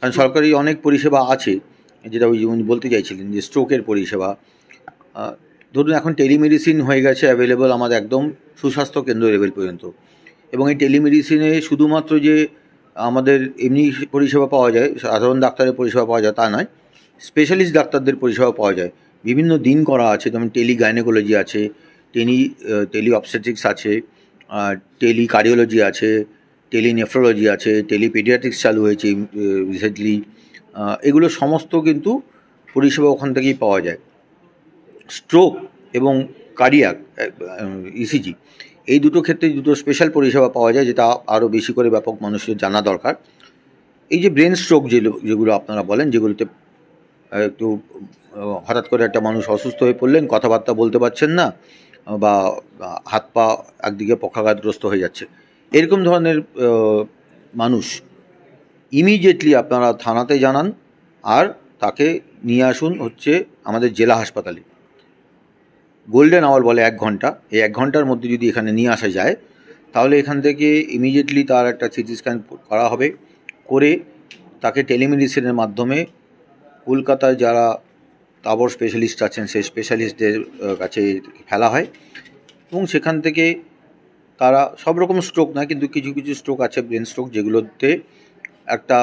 কারণ সরকারি অনেক পরিষেবা আছে, যেটা ওই উনি বলতে চাইছিলেন যে স্ট্রোকের পরিষেবা। ধরুন এখন টেলিমেডিসিন হয়ে গেছে অ্যাভেলেবল আমাদের একদম সুস্বাস্থ্য কেন্দ্র লেভেল পর্যন্ত, এবং এই টেলিমেডিসিনে শুধুমাত্র যে আমাদের এমনি পরিষেবা পাওয়া যায়, সাধারণ ডাক্তারের পরিষেবা পাওয়া যায় তা নয়, স্পেশালিস্ট ডাক্তারদের পরিষেবা পাওয়া যায়। বিভিন্ন দিন করা আছে, যেমন টেলি গাইনোকোলজি আছে, টেলি অবস্টেট্রিক্স আছে, টেলি কার্ডিওলজি আছে, টেলি নেফ্রোলজি আছে, টেলি পেডিয়াট্রিক্স চালু হয়েছে রিসেন্টলি। এগুলো সমস্ত কিন্তু পরিষেবা ওখান থেকেই পাওয়া যায়। স্ট্রোক এবং কার্ডিয়াক ইসিজি এই দুটো ক্ষেত্রে দুটো স্পেশাল পরিষেবা পাওয়া যায়, যেটা আরও বেশি করে ব্যাপক মানুষের জানা দরকার। এই যে ব্রেন স্ট্রোক যেগুলো আপনারা বলেন, যেগুলোতে একটু হঠাৎ করে একটা মানুষ অসুস্থ হয়ে পড়লেন, কথাবার্তা বলতে পারছেন না, বা হাত পা একদিকে পক্ষাঘাতগ্রস্ত হয়ে যাচ্ছে, এরকম ধরনের মানুষ ইমিডিয়েটলি আপনারা থানাতে জানান আর তাকে নিয়ে আসুন হচ্ছে আমাদের জেলা হাসপাতালে। গোল্ডেন আওয়ার বলে 1 ঘন্টা, এই 1 ঘন্টার মধ্যে যদি এখানে নিয়ে আসা যায় তাহলে এখান থেকে ইমিডিয়েটলি তার একটা সিটি স্ক্যান করা হবে, করে তাকে টেলিমেডিসিনের মাধ্যমে কলকাতায় যারা তাবড় স্পেশালিস্ট আছেন সেই স্পেশালিস্টদের কাছে ফেলা হয়, এবং সেখান থেকে তারা সব রকম স্ট্রোক নয়, কিন্তু কিছু কিছু স্ট্রোক আছে ব্রেন স্ট্রোক যেগুলোতে একটা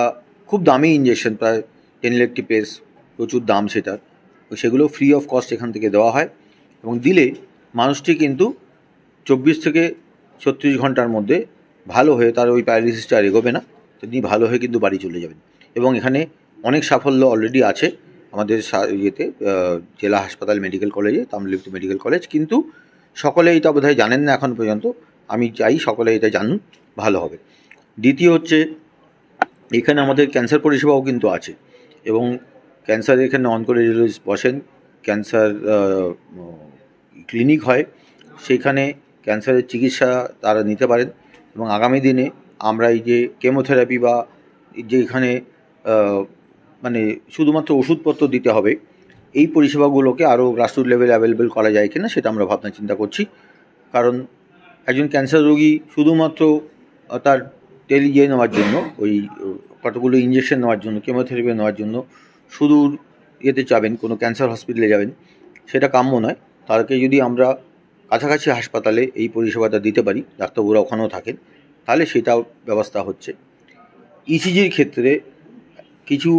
খুব দামি ইঞ্জেকশন, প্রায় 10 লাখ পেস, প্রচুর দাম সেটার, সেগুলো ফ্রি অফ কস্ট এখান থেকে দেওয়া হয়, এবং দিলে মানুষটি কিন্তু 24 থেকে 36 ঘন্টার মধ্যে ভালো হয়ে তার ওই প্যারালিসিসটা আর এগোবে না, তিনি ভালো হয়ে কিন্তু বাড়ি চলে যাবেন। এবং এখানে অনেক সাফল্য অলরেডি আছে আমাদের ইয়েতে, জেলা হাসপাতাল মেডিকেল কলেজে, তাম্রলিপ্ত মেডিকেল কলেজ। কিন্তু সকলে এটা বোধহয় জানেন না এখন পর্যন্ত, আমি চাই সকলে এটা জানুন, ভালো হবে। দ্বিতীয় হচ্ছে এখানে আমাদের ক্যান্সার পরিষেবাও কিন্তু আছে, এবং ক্যান্সার এখানে অনকোলজিস্ট বসেন, ক্যান্সার ক্লিনিক হয়, সেইখানে ক্যান্সারের চিকিৎসা তারা নিতে পারেন। এবং আগামী দিনে আমরা এই যে কেমোথেরাপি বা যে এখানে মানে শুধুমাত্র ওষুধপত্র দিতে হবে, এই পরিষেবাগুলোকে আরও গ্রাসরুট লেভেলে অ্যাভেলেবেল করা যায় কিনা সেটা আমরা ভাবনা চিন্তা করছি। কারণ একজন ক্যান্সার রোগী শুধুমাত্র তার নেওয়ার জন্য, ওই কতগুলো ইঞ্জেকশন নেওয়ার জন্য, কেমোথেরাপি নেওয়ার জন্য সুদূর ইয়েতে যাবেন, কোনো ক্যান্সার হসপিটালে যাবেন, সেটা কাম্য নয়। তাদেরকে যদি আমরা কাছাকাছি হাসপাতালে এই পরিষেবাটা দিতে পারি, ডাক্তারবাবুরা ওখানেও থাকেন, তাহলে সেটাও ব্যবস্থা হচ্ছে। ইসিজির ক্ষেত্রে কিছু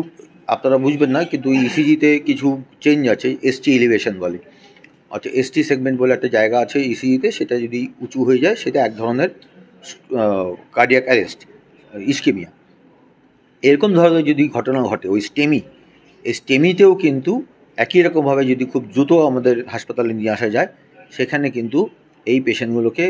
আপনারা বুঝবেন না, কিন্তু ইসিজিতে কিছু চেঞ্জ আছে, এসটি এলিভেশন বলে, আচ্ছা এসটি সেগমেন্ট বলে একটা জায়গা আছে ইসিজিতে, সেটা যদি উঁচু হয়ে যায় সেটা এক ধরনের কার্ডিয়াক অ্যারেস্ট, ইস্কেমিয়া, এরকম ধরনের যদি ঘটনা ঘটে ওই এই স্টেমিতেও কিন্তু একই রকমভাবে যদি খুব দ্রুত আমাদের হাসপাতালে নিয়ে আসা যায়, সেখানে কিন্তু এই পেশেন্টগুলোকে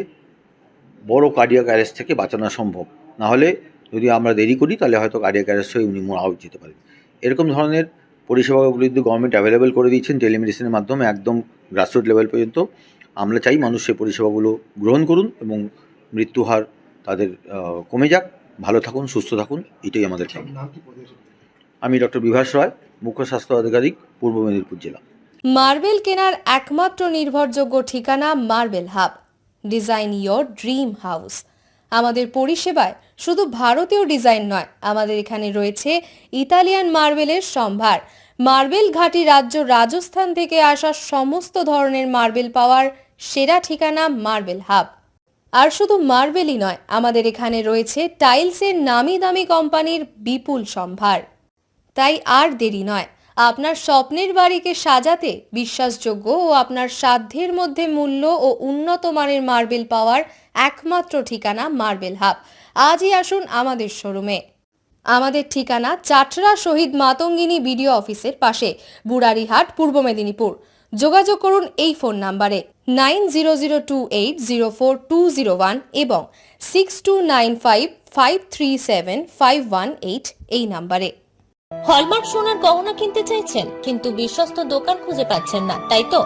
বড় কার্ডিয়াক অ্যারেস্ট থেকে বাঁচানো সম্ভব। নাহলে যদি আমরা দেরি করি তাহলে হয়তো কার্ডিয়াক অ্যারেস্ট হয়ে উনি মারাও যেতে পারেন। এরকম ধরনের পরিষেবাগুলো কিন্তু গভর্নমেন্ট অ্যাভেলেবেল করে দিচ্ছেন টেলিমেডিসিনের মাধ্যমে একদম গ্রাসরুট লেভেল পর্যন্ত। আমরা চাই মানুষ সেই পরিষেবাগুলো গ্রহণ করুন এবং মৃত্যুহার তাদের কমে যাক, ভালো থাকুন, সুস্থ থাকুন, এটাই আমাদের চাই। আমি ডক্টর বিভাস রায়, মুখ্য স্বাস্থ্য আধিকারিক, পূর্ব মেদিনীপুর জেলা। মার্বেল কেনার একমাত্র নির্ভরযোগ্য ঠিকানা marble hub, design your dream house. আমাদের পরিষেবায় শুধু ভারতীয় ডিজাইন নয়, আমাদের এখানে রয়েছে ইতালিয়ান মার্বেলের সম্ভার। মার্বেল ঘাঁটি রাজ্য রাজস্থান থেকে আসা সমস্ত ধরনের মার্বেল পাওয়ার সেরা ঠিকানা মার্বেল হাব। আর শুধু মার্বেলই নয়, আমাদের এখানে রয়েছে টাইলসের নামি দামি কোম্পানির বিপুল সম্ভার। তাই আর দেরি নয়, আপনার স্বপ্নের বাড়িকে সাজাতে বিশ্বাসযোগ্য ও আপনার সাধ্যের মধ্যে মূল্য ও উন্নত মানের মার্বেল পাওয়ার একমাত্র ঠিকানা মার্বেল হাব। আজই আসুন আমাদের শোরুমে। আমাদের ঠিকানা চাটরা শহীদ মাতঙ্গিনী বিডিও অফিসের পাশে, বুড়ারিহাট, পূর্ব মেদিনীপুর। যোগাযোগ করুন এই ফোন নাম্বারে 9002804201 এবং 6295537518 এই নাম্বারে। হলমার্ক সোনার গহনা কিনতে চাইছেন কিন্তু বিশ্বস্ত দোকান খুঁজে পাচ্ছেন না, তাই তো?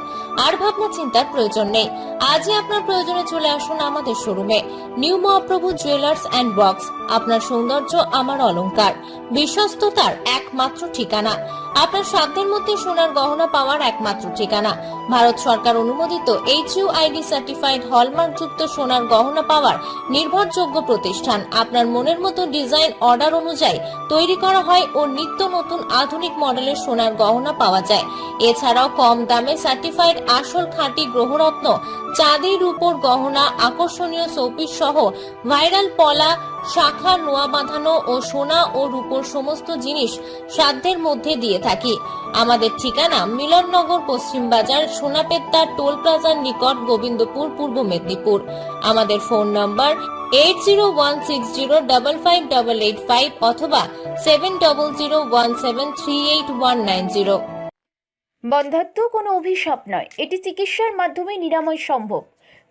আর ভাবনা চিন্তার প্রয়োজন নেই। আজই আপনার প্রয়োজনে চলে আসুন আমাদের শোরুমে। New Mahaprabhu jewellers and works, আপনার সৌন্দর্য আমার অলংকার, বিশ্বস্ততার একমাত্র ঠিকানা। আপনার সাধ্যের মধ্যে সোনার গহনা পাওয়ার একমাত্র ঠিকানা। ভারত সরকার অনুমোদিত HUID সার্টিফাইড হলমার্ক যুক্ত সোনার গহনা পাওয়ার নির্ভরযোগ্য প্রতিষ্ঠান। আপনার মনের মতো ডিজাইন অর্ডার অনুযায়ী তৈরি করা হয় ও নিত্য নতুন আধুনিক মডেলের সোনার গহনা পাওয়া যায়। এছাড়াও কম দামে সার্টিফাইড আসল খাঁটি গ্রহরত্ন, চাঁদির উপর গহনা, আকর্ষণীয় শোপিস সহ ভাইরাল পলা, শাখা, নোয়া বাঁধানো ও সোনা ও রূপোর সমস্ত জিনিস সাধ্যের মধ্যে দিয়ে থাকি। আমাদের ঠিকানা মিলননগর, পশ্চিম বাজার, সোনাপেত্তা টোল প্লাজার নিকট, গোবিন্দপুর, পূর্ব মেদিনীপুর। আমাদের ফোন নাম্বার 8016055885 অথবা 7001738190। বন্ধ্যাত্ব কোনো অভিশাপ নয়, এটি চিকিৎসার মাধ্যমে নিরাময় সম্ভব।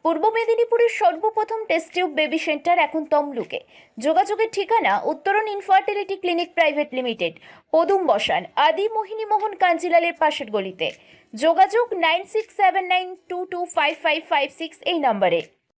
পূর্ব মেদিনীপুরের সর্বপ্রথম টেস্ট টিউব বেবি সেন্টার এখন তমলুকে। যোগাযোগের ঠিকানা উত্তরণ ইনফার্টিলিটি ক্লিনিক প্রাইভেট লিমিটেড, পদুম বসান, আদি মোহিনী মোহন কাঞ্জিলালের পাশের গলিতে। যোগাযোগ 9679225556 এই নম্বরে।